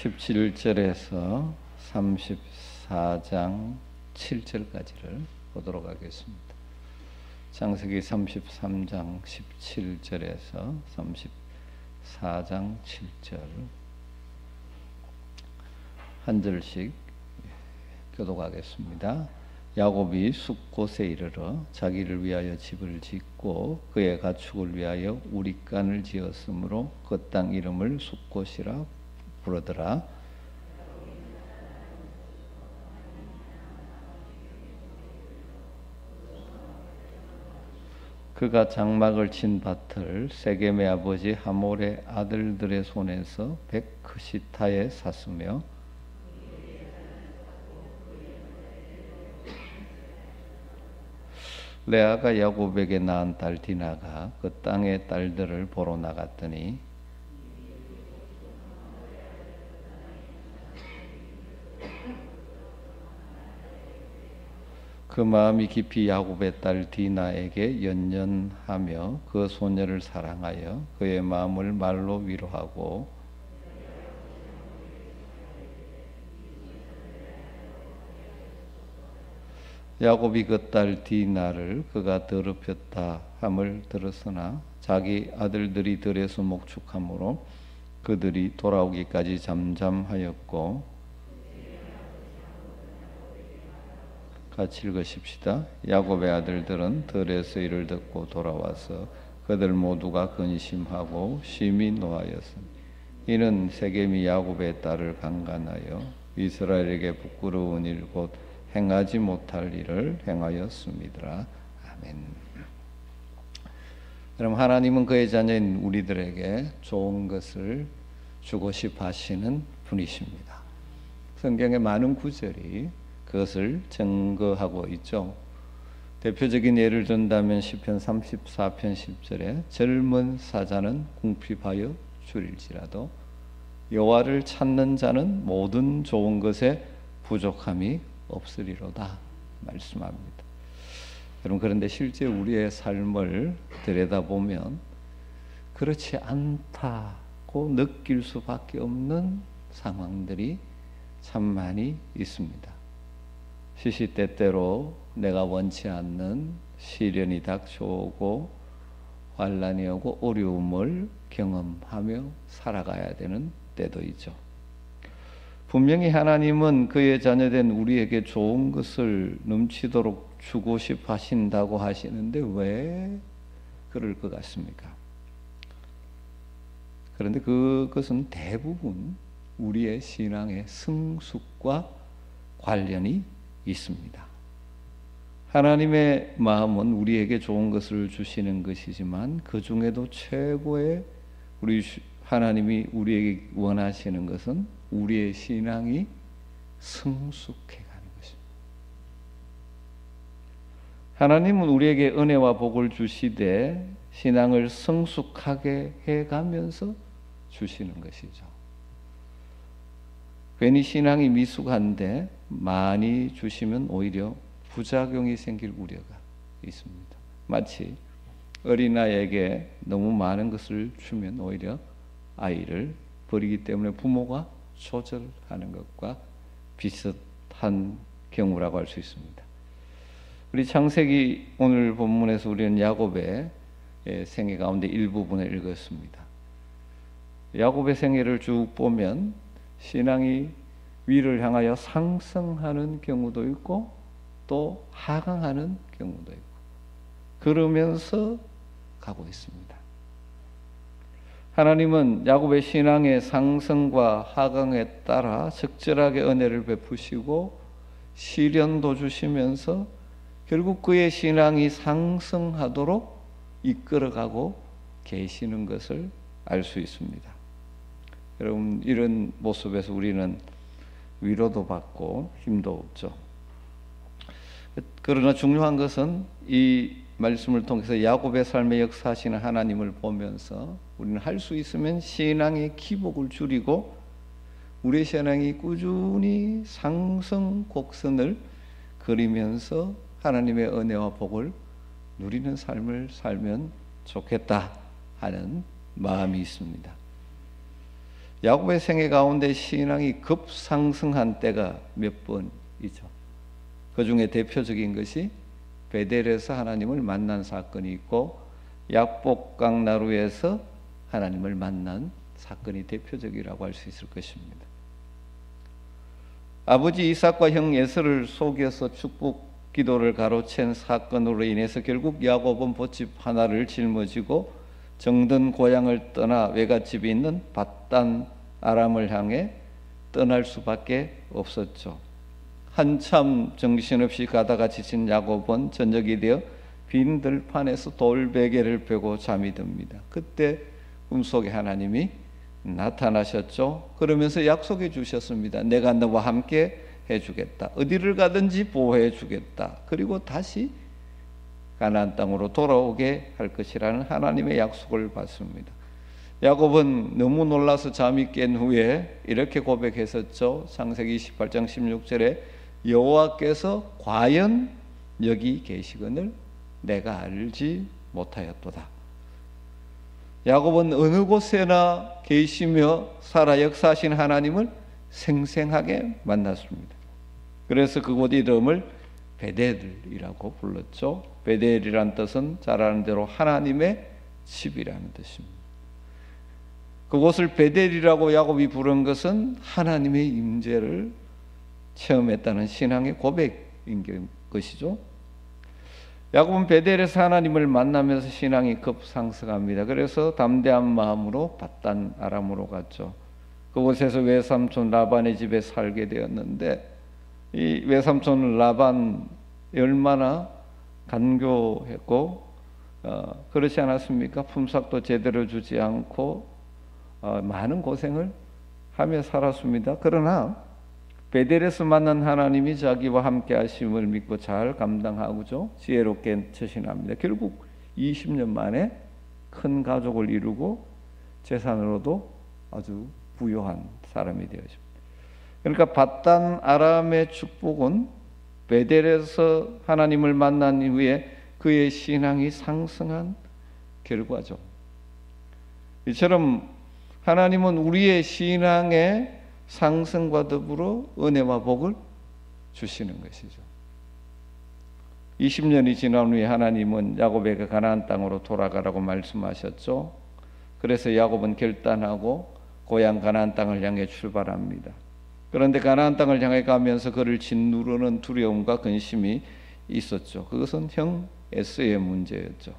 17절에서 34장 7절까지를 보도록 하겠습니다. 창세기 33장 17절에서 34장 7절 한 절씩 교독하겠습니다. 야곱이 숫곳에 이르러 자기를 위하여 집을 짓고 그의 가축을 위하여 우릿간을 지었으므로 그 땅 이름을 숫곳이라 부르더라. 그가 장막을 친 밭을 세겜의 아버지 하몰의 아들들의 손에서 백크시타에 샀으며 레아가 야곱에게 낳은 딸 디나가 그 땅의 딸들을 보러 나갔더니 그 마음이 깊이 야곱의 딸 디나에게 연연하며 그 소녀를 사랑하여 그의 마음을 말로 위로하고 야곱이 그 딸 디나를 그가 더럽혔다 함을 들었으나 자기 아들들이 들에서 목축함으로 그들이 돌아오기까지 잠잠하였고 같이 읽으십시다. 야곱의 아들들은 들에서 이를 듣고 돌아와서 그들 모두가 근심하고 심히 노하였으니 이는 세겜이 야곱의 딸을 강간하여 이스라엘에게 부끄러운 일 곧 행하지 못할 일을 행하였습니다. 아멘. 여러분, 하나님은 그의 자녀인 우리들에게 좋은 것을 주고 싶어 하시는 분이십니다. 성경의 많은 구절이 그것을 증거하고 있죠. 대표적인 예를 든다면 시편 34편 10절에 젊은 사자는 궁핍하여 줄일지라도 여호와를 찾는 자는 모든 좋은 것에 부족함이 없으리로다 말씀합니다. 여러분, 그런데 실제 우리의 삶을 들여다보면 그렇지 않다고 느낄 수밖에 없는 상황들이 참 많이 있습니다. 시시때때로 내가 원치 않는 시련이 닥쳐오고 환난이 오고 어려움을 경험하며 살아가야 되는 때도 있죠. 분명히 하나님은 그의 자녀된 우리에게 좋은 것을 넘치도록 주고 싶어 하신다고 하시는데 왜 그럴 것 같습니까? 그런데 그것은 대부분 우리의 신앙의 성숙과 관련이 있습니다. 하나님의 마음은 우리에게 좋은 것을 주시는 것이지만 그 중에도 최고의 하나님이 우리에게 원하시는 것은 우리의 신앙이 성숙해가는 것입니다. 하나님은 우리에게 은혜와 복을 주시되 신앙을 성숙하게 해가면서 주시는 것이죠. 괜히 신앙이 미숙한데 많이 주시면 오히려 부작용이 생길 우려가 있습니다. 마치 어린아이에게 너무 많은 것을 주면 오히려 아이를 버리기 때문에 부모가 조절하는 것과 비슷한 경우라고 할 수 있습니다. 우리 창세기 오늘 본문에서 우리는 야곱의 생애 가운데 일부분을 읽었습니다. 야곱의 생애를 쭉 보면 신앙이 위를 향하여 상승하는 경우도 있고 또 하강하는 경우도 있고 그러면서 가고 있습니다. 하나님은 야곱의 신앙의 상승과 하강에 따라 적절하게 은혜를 베푸시고 시련도 주시면서 결국 그의 신앙이 상승하도록 이끌어가고 계시는 것을 알 수 있습니다. 여러분, 이런 모습에서 우리는 위로도 받고 힘도 얻죠. 그러나 중요한 것은 이 말씀을 통해서 야곱의 삶에 역사하시는 하나님을 보면서 우리는 할 수 있으면 신앙의 기복을 줄이고 우리의 신앙이 꾸준히 상승 곡선을 그리면서 하나님의 은혜와 복을 누리는 삶을 살면 좋겠다 하는 마음이 있습니다. 야곱의 생애 가운데 신앙이 급상승한 때가 몇 번이죠. 그 중에 대표적인 것이 베델에서 하나님을 만난 사건이 있고 약복강 나루에서 하나님을 만난 사건이 대표적이라고 할 수 있을 것입니다. 아버지 이삭과 형 에서를 속여서 축복 기도를 가로챈 사건으로 인해서 결국 야곱은 봇집 하나를 짊어지고 정든 고향을 떠나 외갓집이 있는 밧단 아람을 향해 떠날 수밖에 없었죠. 한참 정신없이 가다가 지친 야곱은 저녁이 되어 빈 들판에서 돌베개를 펴고 잠이 듭니다. 그때 꿈속에 하나님이 나타나셨죠. 그러면서 약속해 주셨습니다. 내가 너와 함께 해주겠다. 어디를 가든지 보호해 주겠다. 그리고 다시 가나안 땅으로 돌아오게 할 것이라는 하나님의 약속을 받습니다. 야곱은 너무 놀라서 잠이 깬 후에 이렇게 고백했었죠. 창세기 28장 16절에 여호와께서 과연 여기 계시거늘 내가 알지 못하였도다. 야곱은 어느 곳에나 계시며 살아 역사하신 하나님을 생생하게 만났습니다. 그래서 그곳 이름을 베델이라고 불렀죠. 베델이란 뜻은 잘 아는 대로 하나님의 집이라는 뜻입니다. 그곳을 베델이라고 야곱이 부른 것은 하나님의 임재를 체험했다는 신앙의 고백인 것이죠. 야곱은 베델에서 하나님을 만나면서 신앙이 급상승합니다. 그래서 담대한 마음으로 밧단 아람으로 갔죠. 그곳에서 외삼촌 라반의 집에 살게 되었는데 이 외삼촌 라반이 얼마나 간교했고 그렇지 않았습니까? 품삯도 제대로 주지 않고 많은 고생을 하며 살았습니다. 그러나 베델에서 만난 하나님이 자기와 함께 하심을 믿고 잘 감당하고죠. 지혜롭게 처신합니다. 결국 20년 만에 큰 가족을 이루고 재산으로도 아주 부유한 사람이 되었습니다. 그러니까 밧단 아람의 축복은 베델에서 하나님을 만난 이후에 그의 신앙이 상승한 결과죠. 이처럼 하나님은 우리의 신앙의 상승과 더불어 은혜와 복을 주시는 것이죠. 20년이 지난 후에 하나님은 야곱에게 가나안 땅으로 돌아가라고 말씀하셨죠. 그래서 야곱은 결단하고 고향 가나안 땅을 향해 출발합니다. 그런데 가나안 땅을 향해 가면서 그를 짓누르는 두려움과 근심이 있었죠. 그것은 형 에서의 문제였죠.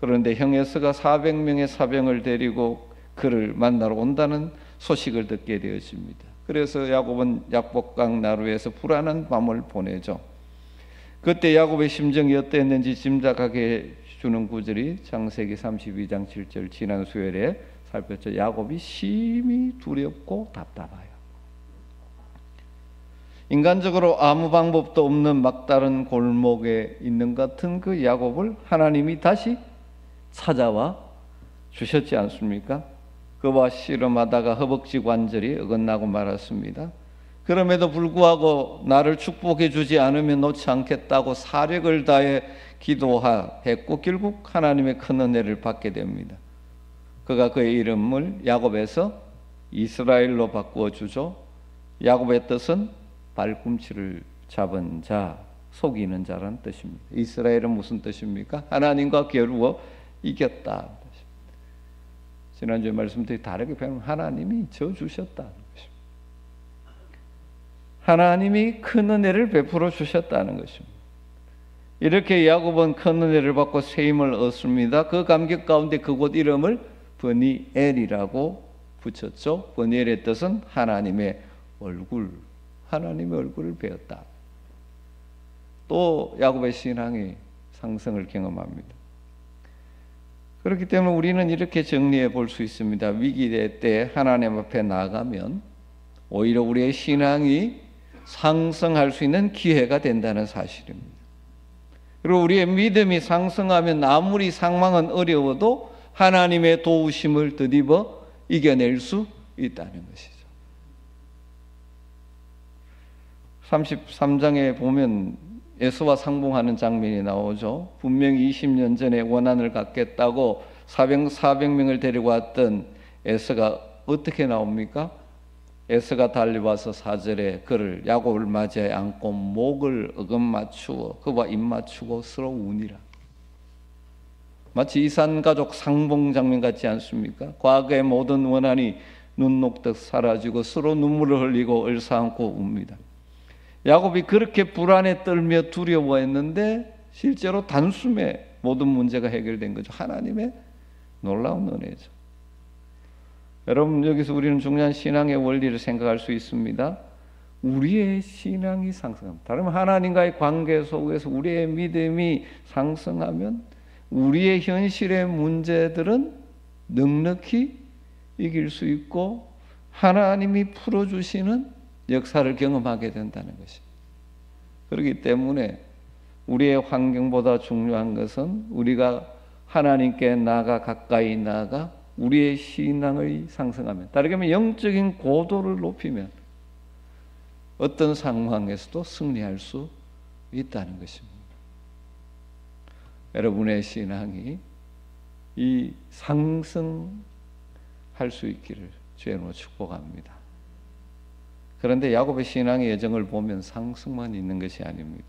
그런데 형 에서가 400명의 사병을 데리고 그를 만나러 온다는 소식을 듣게 되었습니다. 그래서 야곱은 약복강 나루에서 불안한 밤을 보내죠. 그때 야곱의 심정이 어땠는지 짐작하게 주는 구절이 창세기 32장 7절 지난 수요일에 살폈죠. 야곱이 심히 두렵고 답답해요. 인간적으로 아무 방법도 없는 막다른 골목에 있는 것 같은 그 야곱을 하나님이 다시 찾아와 주셨지 않습니까? 그와 씨름하다가 허벅지 관절이 어긋나고 말았습니다. 그럼에도 불구하고 나를 축복해 주지 않으면 놓지 않겠다고 사력을 다해 기도했고 결국 하나님의 큰 은혜를 받게 됩니다. 그가 그의 이름을 야곱에서 이스라엘로 바꾸어 주죠. 야곱의 뜻은 발꿈치를 잡은 자, 속이는 자라는 뜻입니다. 이스라엘은 무슨 뜻입니까? 하나님과 겨루어 이겼다. 지난주에 말씀드린 다르게 표현하면 하나님이 져주셨다는 것입니다. 하나님이 큰 은혜를 베풀어 주셨다는 것입니다. 이렇게 야곱은 큰 은혜를 받고 세임을 얻습니다. 그 감격 가운데 그곳 이름을 브니엘이라고 붙였죠. 브니엘의 뜻은 하나님의 얼굴, 하나님의 얼굴을 배웠다. 또 야곱의 신앙이 상승을 경험합니다. 그렇기 때문에 우리는 이렇게 정리해 볼 수 있습니다. 위기의 때 하나님 앞에 나아가면 오히려 우리의 신앙이 상승할 수 있는 기회가 된다는 사실입니다. 그리고 우리의 믿음이 상승하면 아무리 상황은 어려워도 하나님의 도우심을 덧입어 이겨낼 수 있다는 것이죠. 33장에 보면 에서와 상봉하는 장면이 나오죠. 분명히 20년 전에 원한을 갖겠다고 400명을 데리고 왔던 에서가 어떻게 나옵니까? 에서가 달려와서 4절에 그를 야곱을 맞이하여 안고 목을 어금 맞추어 그와 입 맞추고 서로 우니라. 마치 이산가족 상봉 장면 같지 않습니까? 과거의 모든 원한이 눈 녹듯 사라지고 서로 눈물을 흘리고 얼싸안고 웁니다. 야곱이 그렇게 불안에 떨며 두려워했는데 실제로 단숨에 모든 문제가 해결된 거죠. 하나님의 놀라운 은혜죠. 여러분, 여기서 우리는 중요한 신앙의 원리를 생각할 수 있습니다. 우리의 신앙이 상승합니다. 다른 하나님과의 관계 속에서 우리의 믿음이 상승하면 우리의 현실의 문제들은 넉넉히 이길 수 있고 하나님이 풀어주시는 역사를 경험하게 된다는 것입니다. 그렇기 때문에 우리의 환경보다 중요한 것은 우리가 하나님께 나아가 가까이 나아가 우리의 신앙을 상승하면, 다르게 하면 영적인 고도를 높이면 어떤 상황에서도 승리할 수 있다는 것입니다. 여러분의 신앙이 이 상승할 수 있기를 주의 이름으로 축복합니다. 그런데 야곱의 신앙의 여정을 보면 상승만 있는 것이 아닙니다.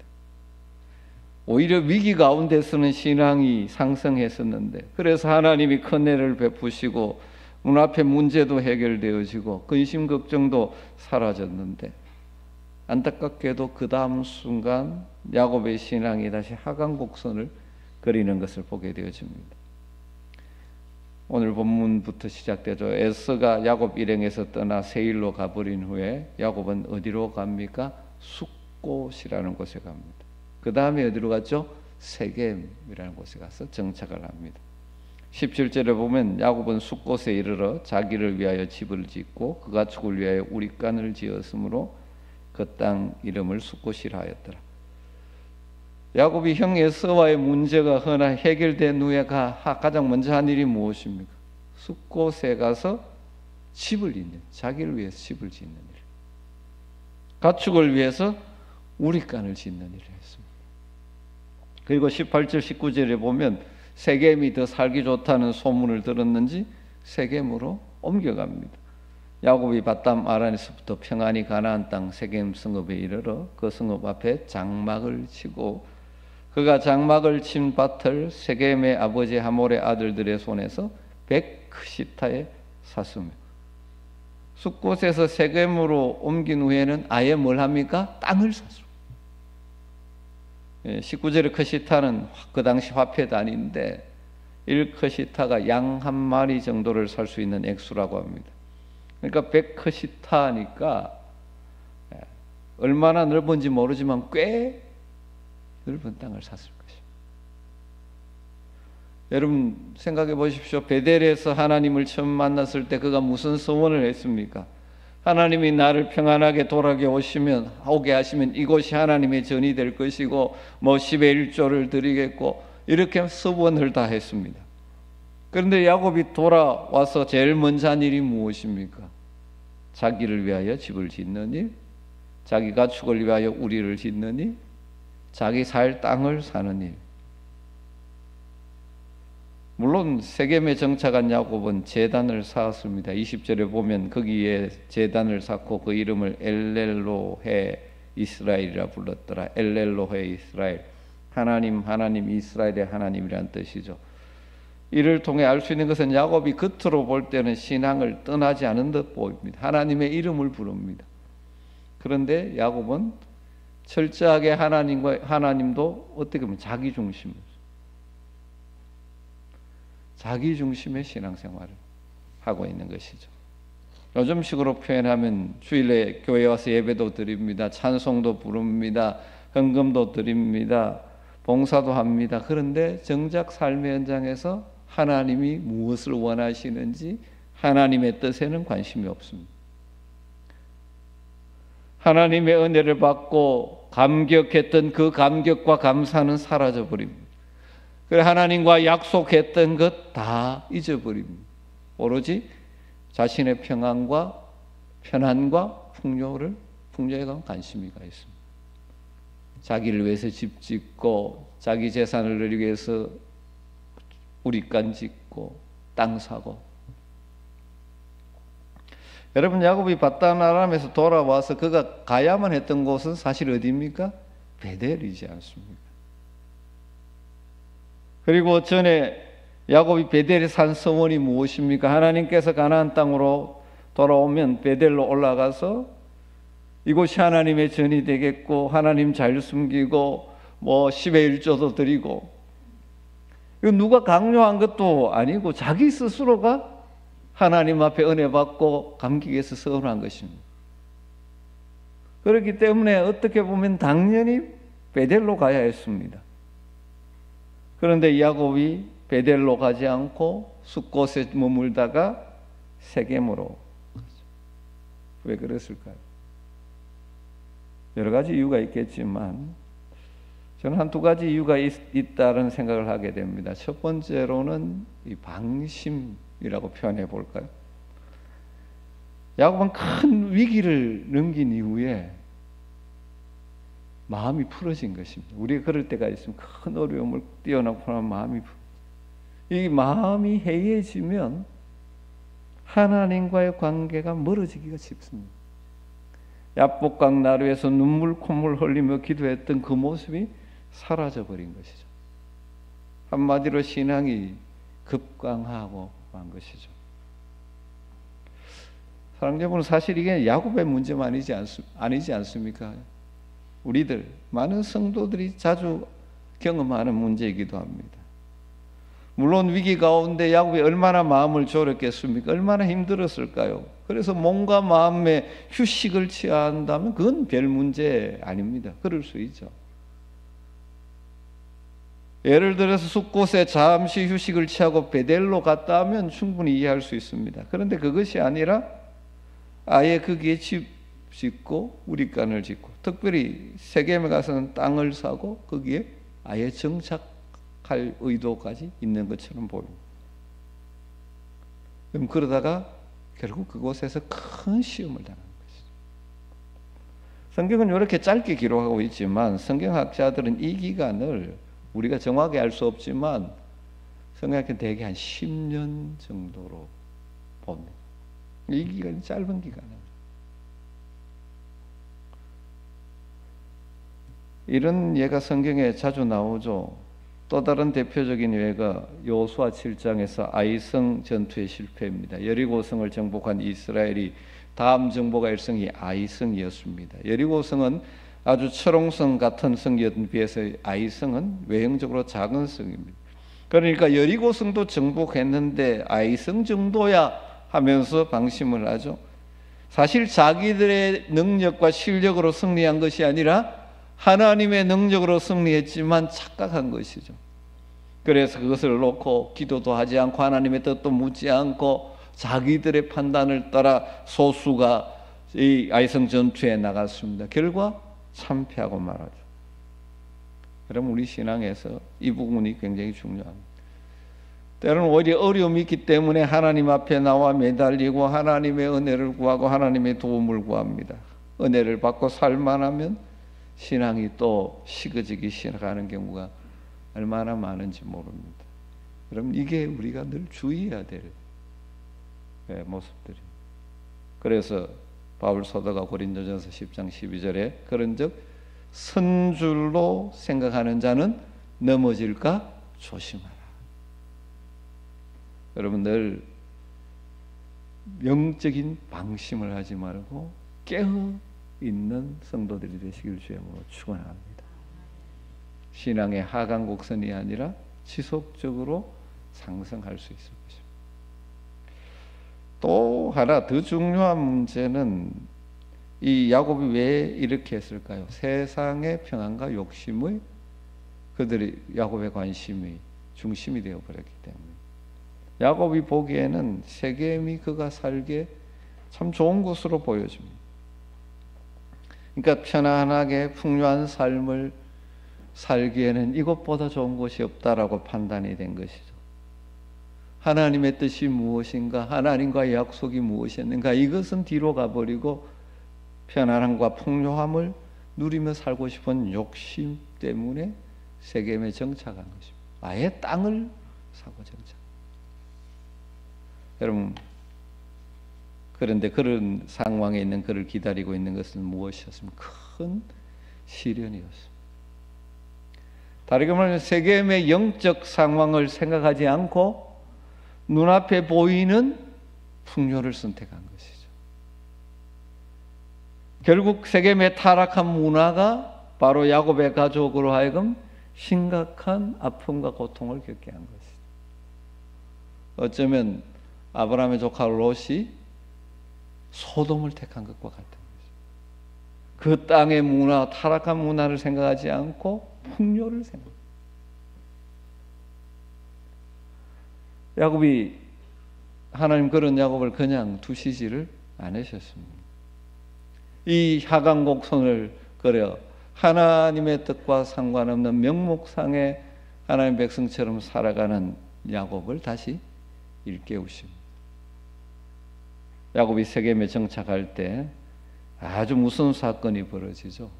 오히려 위기 가운데서는 신앙이 상승했었는데, 그래서 하나님이 큰 은혜를 베푸시고 눈앞의 문제도 해결되어지고 근심 걱정도 사라졌는데, 안타깝게도 그 다음 순간 야곱의 신앙이 다시 하강 곡선을 그리는 것을 보게 되어집니다. 오늘 본문부터 시작되죠. 에서가 야곱 일행에서 떠나 세일로 가버린 후에 야곱은 어디로 갑니까? 숫곳이라는 곳에 갑니다. 그 다음에 어디로 갔죠? 세겜이라는 곳에 가서 정착을 합니다. 17절에 보면 야곱은 숫곳에 이르러 자기를 위하여 집을 짓고 그 가축을 위하여 우릿간을 지었으므로 그 땅 이름을 숫곳이라 하였더라. 야곱이 형 에서와의 문제가 허나 해결된 후에 가장 먼저 한 일이 무엇입니까? 숫곳에 가서 집을 짓는, 자기를 위해서 집을 짓는 일, 가축을 위해서 우릿간을 짓는 일을 했습니다. 그리고 18절 19절에 보면 세겜이 더 살기 좋다는 소문을 들었는지 세겜으로 옮겨갑니다. 야곱이 밧담 아란에서부터 평안히 가나안 땅 세겜 성읍에 이르러 그 성읍 앞에 장막을 치고 그가 장막을 친 밭을 세겜의 아버지 하몰의 아들들의 손에서 백시타에 샀으며, 숫곳에서 세겜으로 옮긴 후에는 아예 뭘 합니까? 땅을 샀습니다. 19절의 크시타는 그 당시 화폐 단위인데 1크시타가 양 한 마리 정도를 살 수 있는 액수라고 합니다. 그러니까 100크시타니까 얼마나 넓은지 모르지만 꽤 넓은 땅을 샀을 것입니다. 여러분 생각해 보십시오. 베델에서 하나님을 처음 만났을 때 그가 무슨 소원을 했습니까? 하나님이 나를 평안하게 돌아게 오게 하시면 이곳이 하나님의 전이 될 것이고 뭐 10의 1조를 드리겠고 이렇게 소원을 다 했습니다. 그런데 야곱이 돌아와서 제일 먼저 한 일이 무엇입니까? 자기를 위하여 집을 짓는 일, 자기 가축을 위하여 우리를 짓는 일, 자기 살 땅을 사는 일. 물론 세겜에 정착한 야곱은 제단을 쌓았습니다. 20절에 보면 거기에 제단을 쌓고 그 이름을 엘렐로헤 이스라엘이라 불렀더라. 엘렐로헤 이스라엘, 하나님 이스라엘의 하나님이란 뜻이죠. 이를 통해 알 수 있는 것은 야곱이 겉으로 볼 때는 신앙을 떠나지 않은 듯 보입니다. 하나님의 이름을 부릅니다. 그런데 야곱은 철저하게 하나님도 어떻게 보면 자기 중심의 신앙생활을 하고 있는 것이죠. 요즘식으로 표현하면 주일에 교회 와서 예배도 드립니다. 찬송도 부릅니다. 헌금도 드립니다. 봉사도 합니다. 그런데 정작 삶의 현장에서 하나님이 무엇을 원하시는지 하나님의 뜻에는 관심이 없습니다. 하나님의 은혜를 받고 감격했던 그 감격과 감사는 사라져버립니다. 그래 하나님과 약속했던 것 다 잊어버립니다. 오로지 자신의 평안과 편안과 풍요에 관심이 가 있습니다. 자기를 위해서 집 짓고 자기 재산을 누리기 위해서 우릿간 짓고 땅 사고, 여러분, 야곱이 바단 아람에서 돌아와서 그가 가야만 했던 곳은 사실 어디입니까? 베델이지 않습니까? 그리고 전에 야곱이 베델에 산 서원이 무엇입니까? 하나님께서 가나안 땅으로 돌아오면 베델로 올라가서 이곳이 하나님의 전이 되겠고 하나님 잘 숨기고 뭐 10의 1조도 드리고, 이거 누가 강요한 것도 아니고 자기 스스로가 하나님 앞에 은혜 받고 감기기 위해서 서원한 것입니다. 그렇기 때문에 어떻게 보면 당연히 베델로 가야 했습니다. 그런데 야곱이 베델로 가지 않고 숫곳에 머물다가 세겜으로 가죠. 왜 그랬을까요? 여러 가지 이유가 있겠지만 저는 한두 가지 이유가 있다는 생각을 하게 됩니다. 첫 번째로는 이 방심이라고 표현해 볼까요? 야곱은 큰 위기를 넘긴 이후에 마음이 풀어진 것입니다. 우리가 그럴 때가 있으면 큰 어려움을 뛰어넘고 나면 이 마음이 해이해지면 하나님과의 관계가 멀어지기가 쉽습니다. 야복강 나루에서 눈물 콧물 흘리며 기도했던 그 모습이 사라져버린 것이죠. 한마디로 신앙이 급강하고 만 것이죠. 사랑하는 여러분, 사실 이게 야곱의 문제만 아니지 않습니까? 우리들 많은 성도들이 자주 경험하는 문제이기도 합니다. 물론 위기 가운데 야곱이 얼마나 마음을 졸였겠습니까? 얼마나 힘들었을까요? 그래서 몸과 마음의 휴식을 취해야 한다면 그건 별 문제 아닙니다. 그럴 수 있죠. 예를 들어서 숫곳에 잠시 휴식을 취하고 베델로 갔다 하면 충분히 이해할 수 있습니다. 그런데 그것이 아니라 아예 거기에 집 짓고 우리간을 짓고, 특별히 세겜에 가서는 땅을 사고 거기에 아예 정착할 의도까지 있는 것처럼 보입니다. 그럼 그러다가 결국 그곳에서 큰 시험을 당하는 것이죠. 성경은 이렇게 짧게 기록하고 있지만 성경학자들은 이 기간을 우리가 정확히 알 수 없지만 성경학자는 대개 한 10년 정도로 봅니다. 이 기간이 짧은 기간이에요. 이런 예가 성경에 자주 나오죠. 또 다른 대표적인 예가 여호수아 7장에서 아이성 전투의 실패입니다. 여리고성을 정복한 이스라엘이 다음 정복할 성이 아이성이었습니다. 여리고성은 아주 철옹성 같은 성에 비해서 아이성은 외형적으로 작은 성입니다. 그러니까 여리고성도 정복했는데 아이성 정도야 하면서 방심을 하죠. 사실 자기들의 능력과 실력으로 승리한 것이 아니라 하나님의 능력으로 승리했지만 착각한 것이죠. 그래서 그것을 놓고 기도도 하지 않고 하나님의 뜻도 묻지 않고 자기들의 판단을 따라 소수가 이 아이성 전투에 나갔습니다. 결과 참패하고 말하죠. 그럼 우리 신앙에서 이 부분이 굉장히 중요합니다. 때로는 오히려 어려움이 있기 때문에 하나님 앞에 나와 매달리고 하나님의 은혜를 구하고 하나님의 도움을 구합니다. 은혜를 받고 살만하면 신앙이 또 식어지기 시작하는 경우가 얼마나 많은지 모릅니다. 그럼 이게 우리가 늘 주의해야 될 모습들입니다. 그래서 바울 사도가 고린도전서 10장 12절에 그런즉 선줄로 생각하는 자는 넘어질까 조심하라. 여러분 늘 영적인 방심을 하지 말고 깨어 있는 성도들이 되시길 주의 이름으로 축원합니다. 신앙의 하강 곡선이 아니라 지속적으로 상승할 수 있을 것입니다. 또 하나 더 중요한 문제는 이 야곱이 왜 이렇게 했을까요? 세상의 평안과 욕심의 그들이 야곱의 관심이 중심이 되어 버렸기 때문에 야곱이 보기에는 세겜이 그가 살기에 참 좋은 곳으로 보여집니다. 그러니까 편안하게 풍요한 삶을 살기에는 이것보다 좋은 곳이 없다라고 판단이 된 것이죠. 하나님의 뜻이 무엇인가, 하나님과의 약속이 무엇이었는가, 이것은 뒤로 가버리고 편안함과 풍요함을 누리며 살고 싶은 욕심 때문에 세겜에 정착한 것입니다. 아예 땅을 사고 정착. 여러분, 그런데 그런 상황에 있는 그를 기다리고 있는 것은 무엇이었습니까? 큰 시련이었습니다. 다르게 말하면 세겜의 영적 상황을 생각하지 않고 눈앞에 보이는 풍요를 선택한 것이죠. 결국 세겜의 타락한 문화가 바로 야곱의 가족으로 하여금 심각한 아픔과 고통을 겪게 한 것이죠. 어쩌면 아브라함의 조카 롯이 소돔을 택한 것과 같은 것이죠. 그 땅의 문화, 타락한 문화를 생각하지 않고 풍요를 생각. 야곱이 하나님 그런 야곱을 그냥 두시지를 않으셨습니다. 이 하강곡선을 그려 하나님의 뜻과 상관없는 명목상의 하나님 백성처럼 살아가는 야곱을 다시 일깨우십니다. 야곱이 세겜에 정착할 때 아주 무서운 사건이 벌어지죠.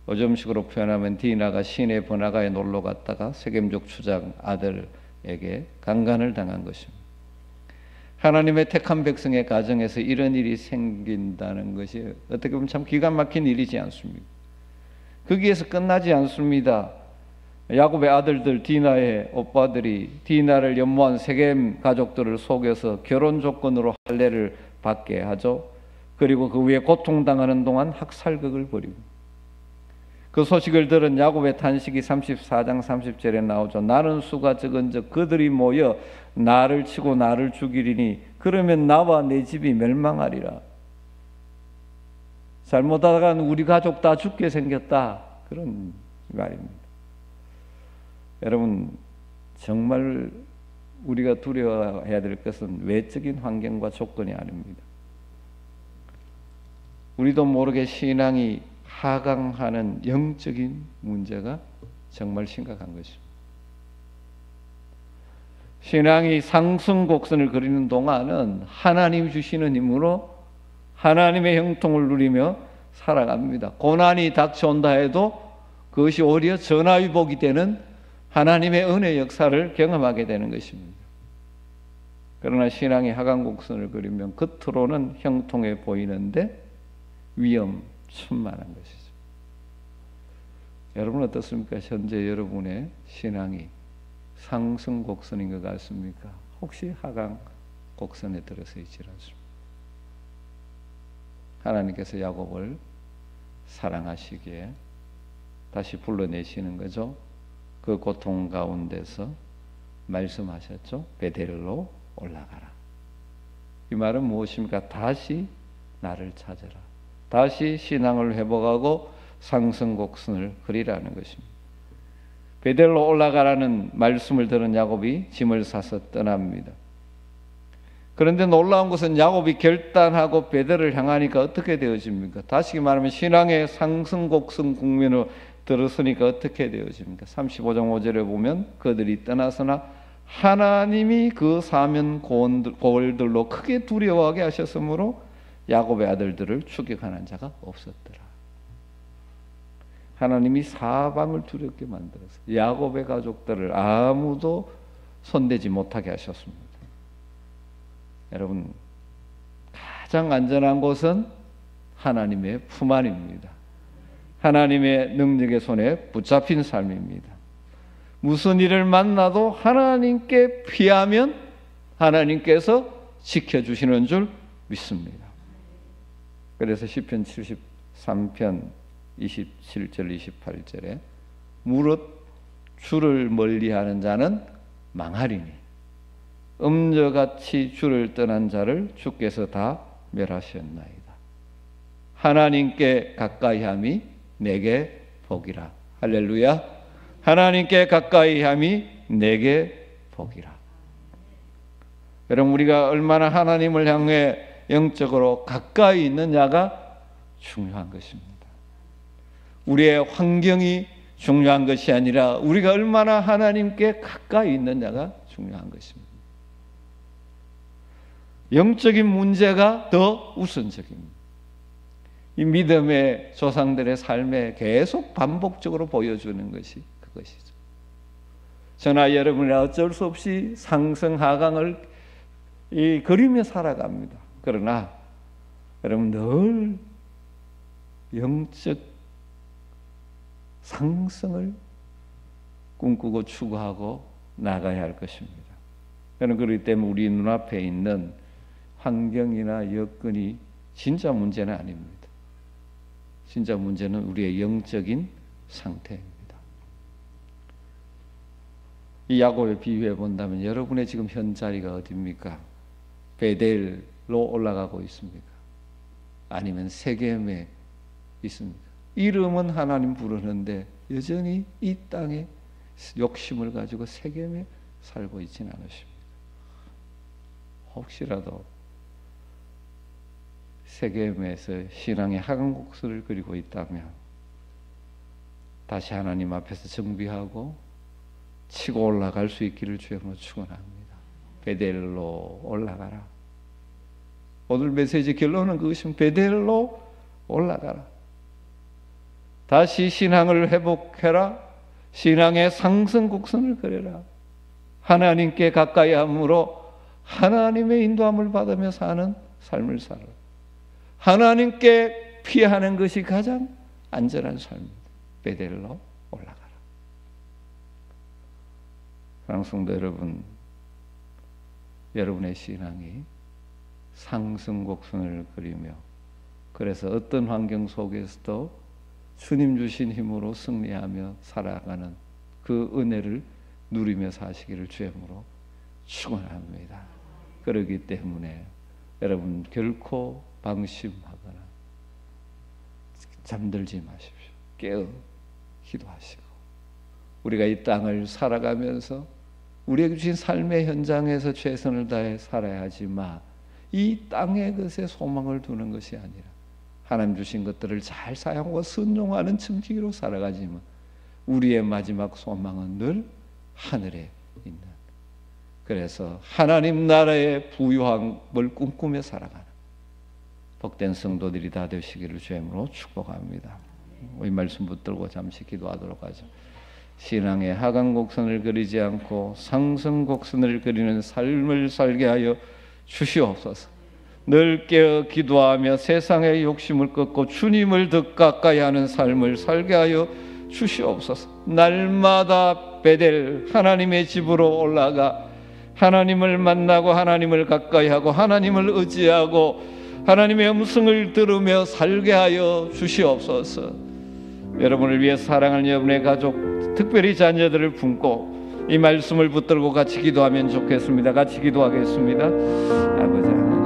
요즘식으로 표현하면 디나가 시내 번화가에 놀러 갔다가 세겜족 추장 아들에게 강간을 당한 것입니다. 하나님의 택한 백성의 가정에서 이런 일이 생긴다는 것이 어떻게 보면 참 기가 막힌 일이지 않습니까? 거기에서 끝나지 않습니다. 야곱의 아들들 디나의 오빠들이 디나를 연모한 세겜 가족들을 속여서 결혼 조건으로 할례를 받게 하죠. 그리고 그 위에 고통당하는 동안 학살극을 벌이고, 그 소식을 들은 야곱의 탄식이 34장 30절에 나오죠. 나는 수가 적은즉 그들이 모여 나를 치고 나를 죽이리니 그러면 나와 내 집이 멸망하리라. 잘못하다간 우리 가족 다 죽게 생겼다, 그런 말입니다. 여러분, 정말 우리가 두려워해야 될 것은 외적인 환경과 조건이 아닙니다. 우리도 모르게 신앙이 하강하는 영적인 문제가 정말 심각한 것입니다. 신앙이 상승곡선을 그리는 동안은 하나님 주시는 힘으로 하나님의 형통을 누리며 살아갑니다. 고난이 닥쳐온다 해도 그것이 오히려 전화위복이 되는 하나님의 은혜 역사를 경험하게 되는 것입니다. 그러나 신앙이 하강곡선을 그리면 겉으로는 형통해 보이는데 위험천만한 것이죠. 여러분 어떻습니까? 현재 여러분의 신앙이 상승곡선인 것 같습니까? 혹시 하강곡선에 들어서 있지 않습니까? 하나님께서 야곱을 사랑하시기에 다시 불러내시는 거죠. 그 고통 가운데서 말씀하셨죠. 베델로 올라가라. 이 말은 무엇입니까? 다시 나를 찾아라. 다시 신앙을 회복하고 상승곡선을 그리라는 것입니다. 베델로 올라가라는 말씀을 들은 야곱이 짐을 싸서 떠납니다. 그런데 놀라운 것은 야곱이 결단하고 베델을 향하니까 어떻게 되어집니까? 다시 말하면 신앙의 상승곡선 국면으로 들었으니까 어떻게 되어집니까? 35장 5절에 보면 그들이 떠나서나 하나님이 그 사면 고을들로 크게 두려워하게 하셨으므로 야곱의 아들들을 추격하는 자가 없었더라. 하나님이 사방을 두렵게 만들어서 야곱의 가족들을 아무도 손대지 못하게 하셨습니다. 여러분, 가장 안전한 곳은 하나님의 품 안입니다. 하나님의 능력의 손에 붙잡힌 삶입니다. 무슨 일을 만나도 하나님께 피하면 하나님께서 지켜주시는 줄 믿습니다. 그래서 시편 73편 27절 28절에 무릇 주를 멀리하는 자는 망하리니 음저같이 주를 떠난 자를 주께서 다 멸하셨나이다. 하나님께 가까이함이 내게 복이라. 할렐루야. 하나님께 가까이함이 내게 복이라. 여러분, 우리가 얼마나 하나님을 향해 영적으로 가까이 있느냐가 중요한 것입니다. 우리의 환경이 중요한 것이 아니라 우리가 얼마나 하나님께 가까이 있느냐가 중요한 것입니다. 영적인 문제가 더 우선적입니다. 이 믿음의 조상들의 삶에 계속 반복적으로 보여주는 것이 그것이죠. 저나 여러분이 어쩔 수 없이 상승 하강을 그리며 살아갑니다. 그러나 여러분 늘 영적 상승을 꿈꾸고 추구하고 나가야 할 것입니다. 저는 그렇기 때문에 우리 눈앞에 있는 환경이나 여건이 진짜 문제는 아닙니다. 진짜 문제는 우리의 영적인 상태입니다. 이 야곱을 비유해 본다면 여러분의 지금 현 자리가 어디입니까? 베델로 올라가고 있습니까? 아니면 세겜에 있습니까? 이름은 하나님 부르는데 여전히 이 땅에 욕심을 가지고 세겜에 살고 있지는 않으십니까? 혹시라도 세겜에서 신앙의 하강곡선을 그리고 있다면 다시 하나님 앞에서 정비하고 치고 올라갈 수 있기를 주님으로 축원합니다. 베델로 올라가라. 오늘 메시지 결론은 그것입니다. 베델로 올라가라. 다시 신앙을 회복해라. 신앙의 상승 곡선을 그려라. 하나님께 가까이 함으로 하나님의 인도함을 받으며 사는 삶을 살아라. 하나님께 피하는 것이 가장 안전한 삶입니다. 베델로 올라가라. 사랑하는 성도 여러분, 여러분의 신앙이 상승 곡선을 그리며 그래서 어떤 환경 속에서도 주님 주신 힘으로 승리하며 살아가는 그 은혜를 누리며 사시기를 주님으로 축원합니다. 그렇기 때문에 여러분 결코 방심하거나 잠들지 마십시오. 깨어 기도하시고 우리가 이 땅을 살아가면서 우리에게 주신 삶의 현장에서 최선을 다해 살아야 하지만 이 땅의 것에 소망을 두는 것이 아니라 하나님 주신 것들을 잘 사용하고 순종하는 춤추기로 살아가지만 우리의 마지막 소망은 늘 하늘에 있는, 그래서 하나님 나라의 부유함을 꿈꾸며 살아가는 복된 성도들이 다 되시기를 주님으로 축복합니다. 이 말씀 붙들고 잠시 기도하도록 하죠. 신앙의 하강곡선을 그리지 않고 상승곡선을 그리는 삶을 살게 하여 주시옵소서. 늘 깨어 기도하며 세상의 욕심을 끊고 주님을 더 가까이 하는 삶을 살게 하여 주시옵소서. 날마다 베델 하나님의 집으로 올라가 하나님을 만나고 하나님을 가까이 하고 하나님을 의지하고 하나님의 음성을 들으며 살게 하여 주시옵소서. 여러분을 위해 사랑하는 여러분의 가족, 특별히 자녀들을 품고 이 말씀을 붙들고 같이 기도하면 좋겠습니다. 같이 기도하겠습니다. 아버지 하나님,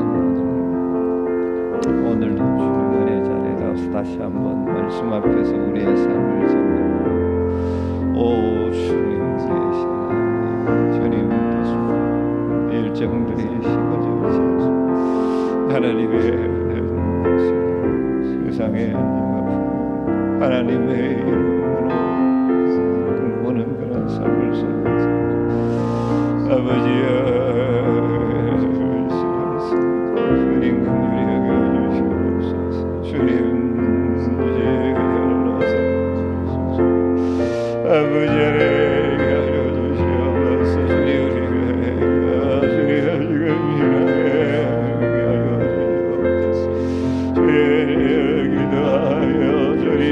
오늘도 주님 은혜 자리에 가서 다시 한번 말씀 앞에서 우리의 삶을 정리하고 오 주님 계시나니 주님 일정들이 심어지시옵소서. 하나님의 세상에 하나님의 이름으로 꿈꾸는 그런 삶을 살면서 아버지여 주님 긍휼히 여겨주시옵소서. 주님 이제 연락하소서. 아버지 하나님께 하여 주시옵소서. 주님 우리가 주님 지금 하여 주시옵소서. 주님 기도하여 주님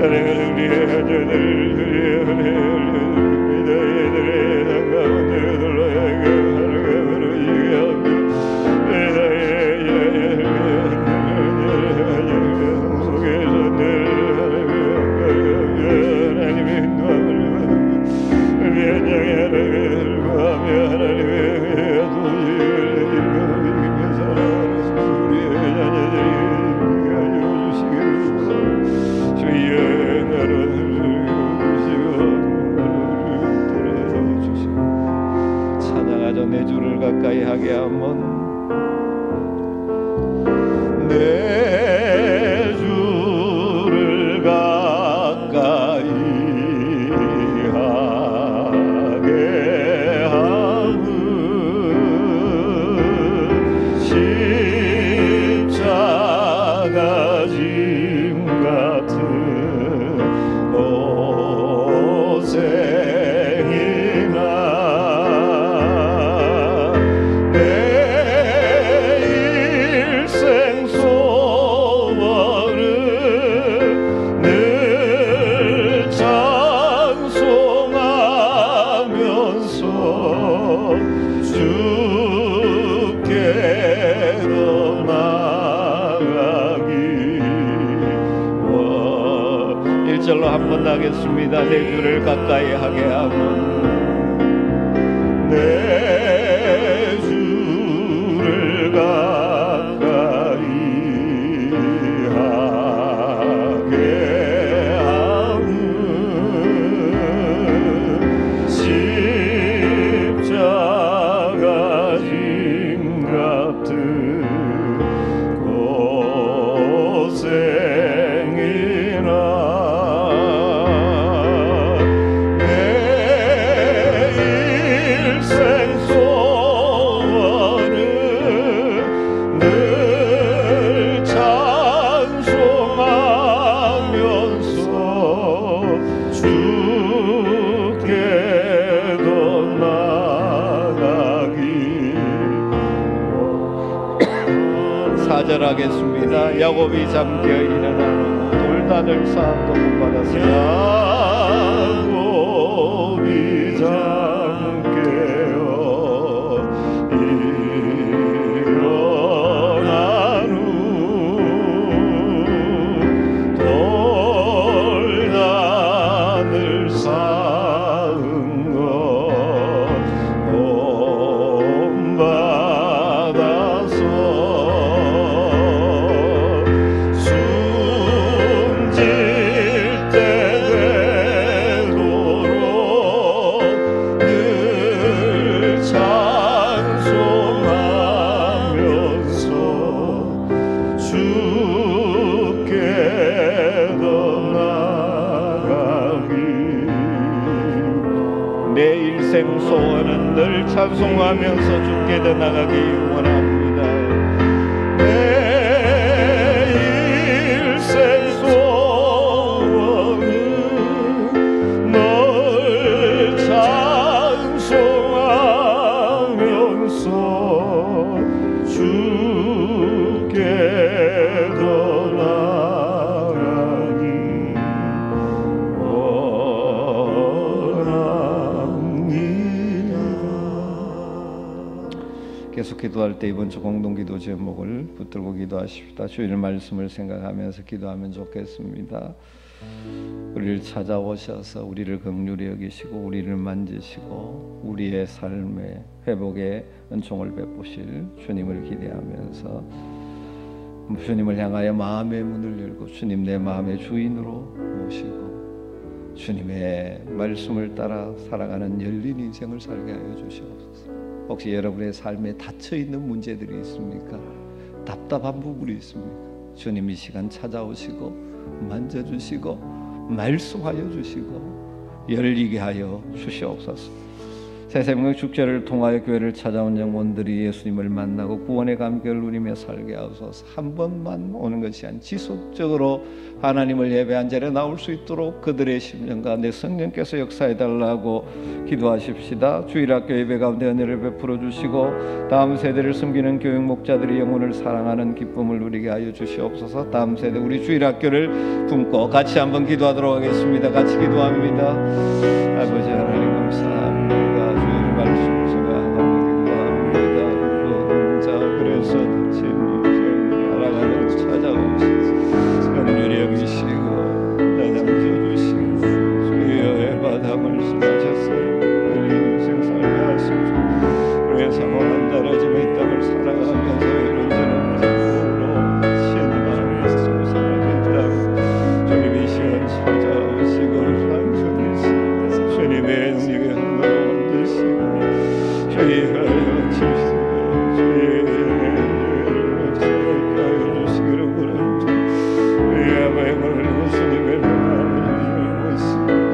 사랑하는 우리 아들 마저 내 주를 가까이 하게 하면 내 주를 가까이 하게 하면 십자가 짐 같은 고생이나 내 일생 소원을 늘 찬송하면서 주께로 나가기 1절로 한번 나겠습니다. 내 주를 가까이 하게 하면 내 주를 가까이 하게 하면 십자가 짐 같은 고생이나 하겠습니다. 야곱이 잠겨 일어나는 돌단을 쌓음도 못 받았으나 야곱이 잠겨 일어난 후 돌단을 쌓은 것 본받아서 내 일생 소원은 늘 찬송하면서 주께 더 나가기 원합니다. 내 일생 소원은 늘 찬송하면서 주께 더 나가기 계속 기도할 때 이번 주 공동기도 제목을 붙들고 기도하십시다. 주일 말씀을 생각하면서 기도하면 좋겠습니다. 우리를 찾아오셔서 우리를 긍휼히 여기시고 우리를 만지시고 우리의 삶의 회복의 은총을 베푸실 주님을 기대하면서 주님을 향하여 마음의 문을 열고 주님 내 마음의 주인으로 모시고 주님의 말씀을 따라 살아가는 열린 인생을 살게 하여 주시옵소서. 혹시 여러분의 삶에 닫혀있는 문제들이 있습니까? 답답한 부분이 있습니까? 주님 이 시간 찾아오시고 만져주시고 말씀하여 주시고 열리게 하여 주시옵소서. 새생명 축제를 통하여 교회를 찾아온 영혼들이 예수님을 만나고 구원의 감격을 누리며 살게 하소서. 한 번만 오는 것이 아닌 지속적으로 하나님을 예배한 자리에 나올 수 있도록 그들의 심령 가운데 성령께서 역사해달라고 기도하십시다. 주일학교 예배 가운데 은혜를 베풀어 주시고 다음 세대를 섬기는 교육 목자들이 영혼을 사랑하는 기쁨을 누리게 하여 주시옵소서. 다음 세대 우리 주일학교를 품고 같이 한번 기도하도록 하겠습니다. 같이 기도합니다. 아버지 하나님 감사합니다. 말씀 생각하고 기도합니다. 자 그래서 제 인생 알아가는 찾아오셔서 긍휼히 여기시고 나장져주시고 주의 바다 말씀하셨어요. 열린 인생 살게 하십시오. 그래서 상황은 떨어지며 이 땅을 살아가면서 이런저런 방법으로 신임하면서 살아겠다. 주님 이 시간 찾아오시고 찬송하시고 주님의 능력의 흔들어 얹으시고 위하여 주시고 주의 역사하여 주시기를 원합니다. 주의 아버지를 주님의 마음을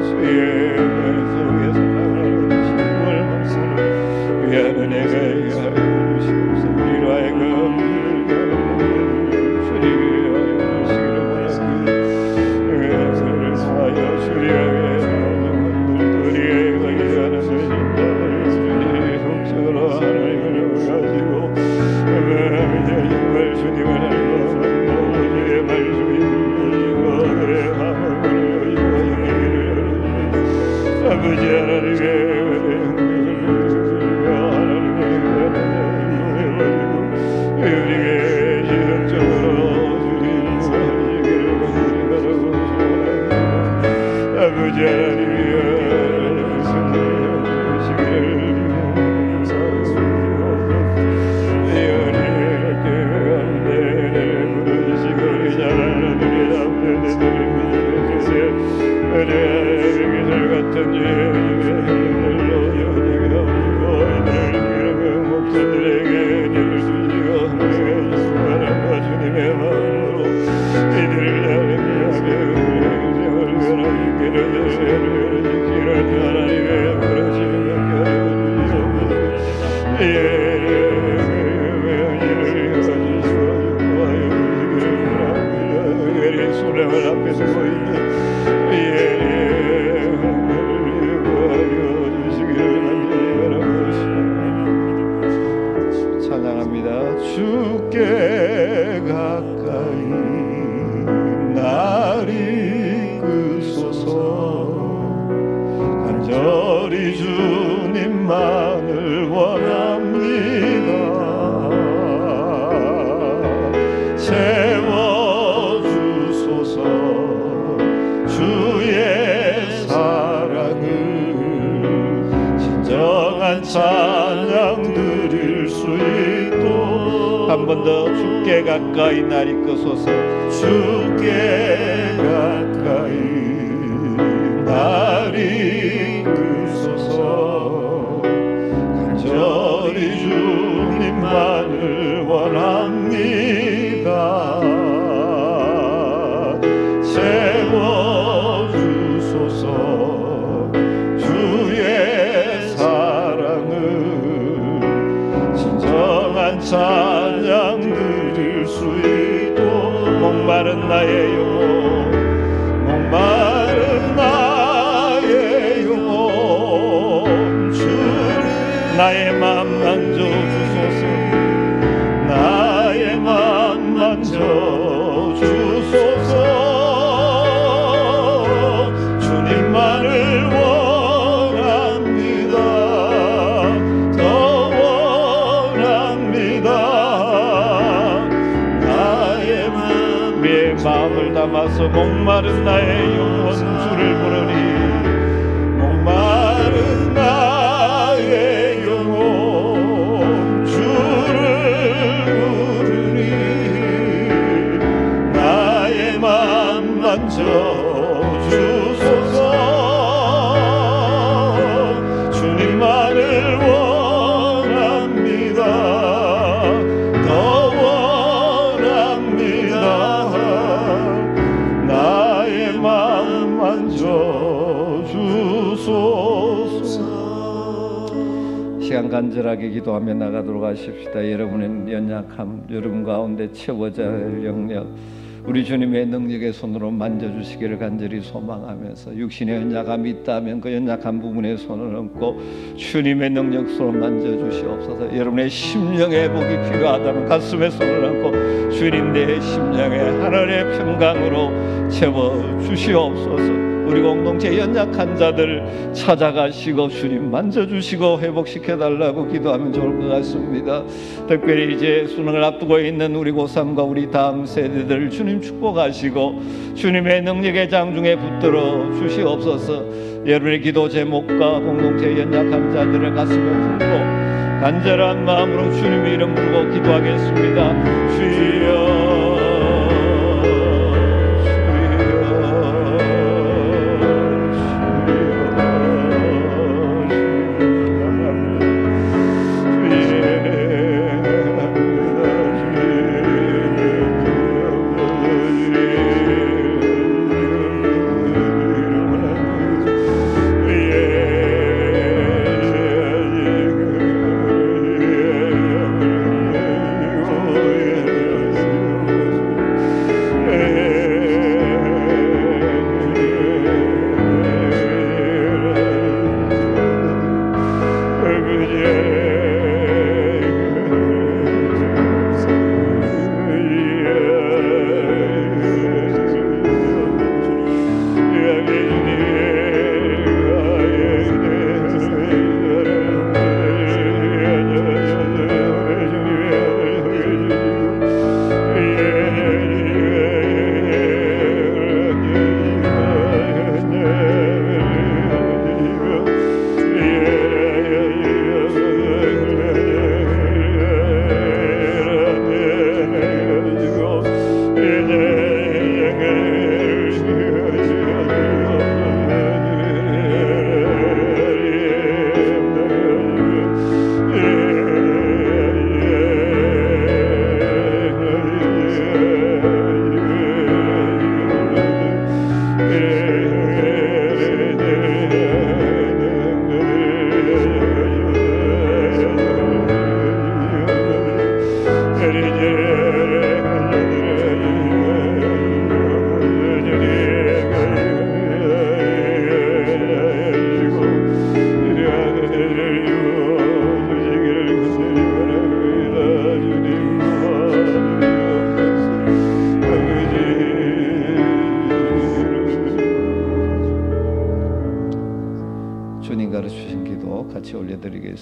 주의 속에서 나가는 말씀을 위하여 내가 하여 주시옵소서. 우리로 하여금 주께 가까이 날 이끄소서. 간절히 주님만을 원합니다. 채워주소서. 주의 사랑을 진정한 찬양 드릴 수 있도록 한 번 더 주께 가까이 날 이끄소서. 주께 가까이 날 이끄소서. 간절히 주님만을 원합니다. 채워주소서. 주의 사랑을 진정한 찬양 드릴 수 있도록 목마른 나의 영혼, 목마른 나의 영혼, 주를 나의 맘 만져주소서. 나의 맘 만져주소서. 주님만을 원합니다. 더 원합니다. 나의 마음을 담아서 목마른 나의 영혼 주를 부르니, 목마른 나의 영혼 주를 부르니, 나의 맘 만져주소서. 주님만을 원합니다. 더 원합니다. 나의 마음 만져주소서. 시간 간절하게 기도하며 나가도록 하십시다. 여러분의 연약함, 여러분 가운데 채워져야 할 영역, 우리 주님의 능력의 손으로 만져주시기를 간절히 소망하면서, 육신의 연약함이 있다면 그 연약한 부분에 손을 얹고 주님의 능력 손으로 만져주시옵소서. 여러분의 심령의 회복이 필요하다면 가슴에 손을 얹고 주님 내 심령에 하늘의 평강으로 채워주시옵소서. 우리 공동체 연약한 자들 찾아가시고 주님 만져주시고 회복시켜달라고 기도하면 좋을 것 같습니다. 특별히 이제 수능을 앞두고 있는 우리 고3과 우리 다음 세대들 주님 축복하시고 주님의 능력의 장중에 붙들어 주시옵소서. 여러분의 기도 제목과 공동체 연약한 자들의 가슴에 품고 간절한 마음으로 주님의 이름 부르고 기도하겠습니다. 주여,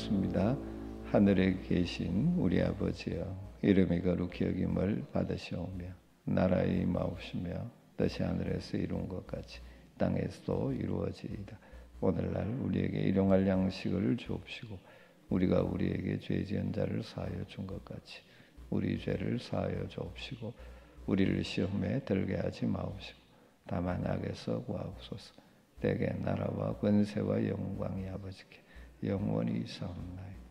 기도드리옵습니다. 하늘에 계신 우리 아버지여, 이름이 거룩히 여김을 받으시오며 나라의 임하옵시며 뜻이 하늘에서 이룬 것 같이 땅에서도 이루어지이다. 오늘날 우리에게 일용할 양식을 주옵시고 우리가 우리에게 죄 지은 자를 사하여 준 것 같이 우리 죄를 사하여 주옵시고 우리를 시험에 들게 하지 마옵시고 다만 악에서 구하옵소서. 대개 나라와 권세와 영광이 아버지께 영원히 있사옵나이다.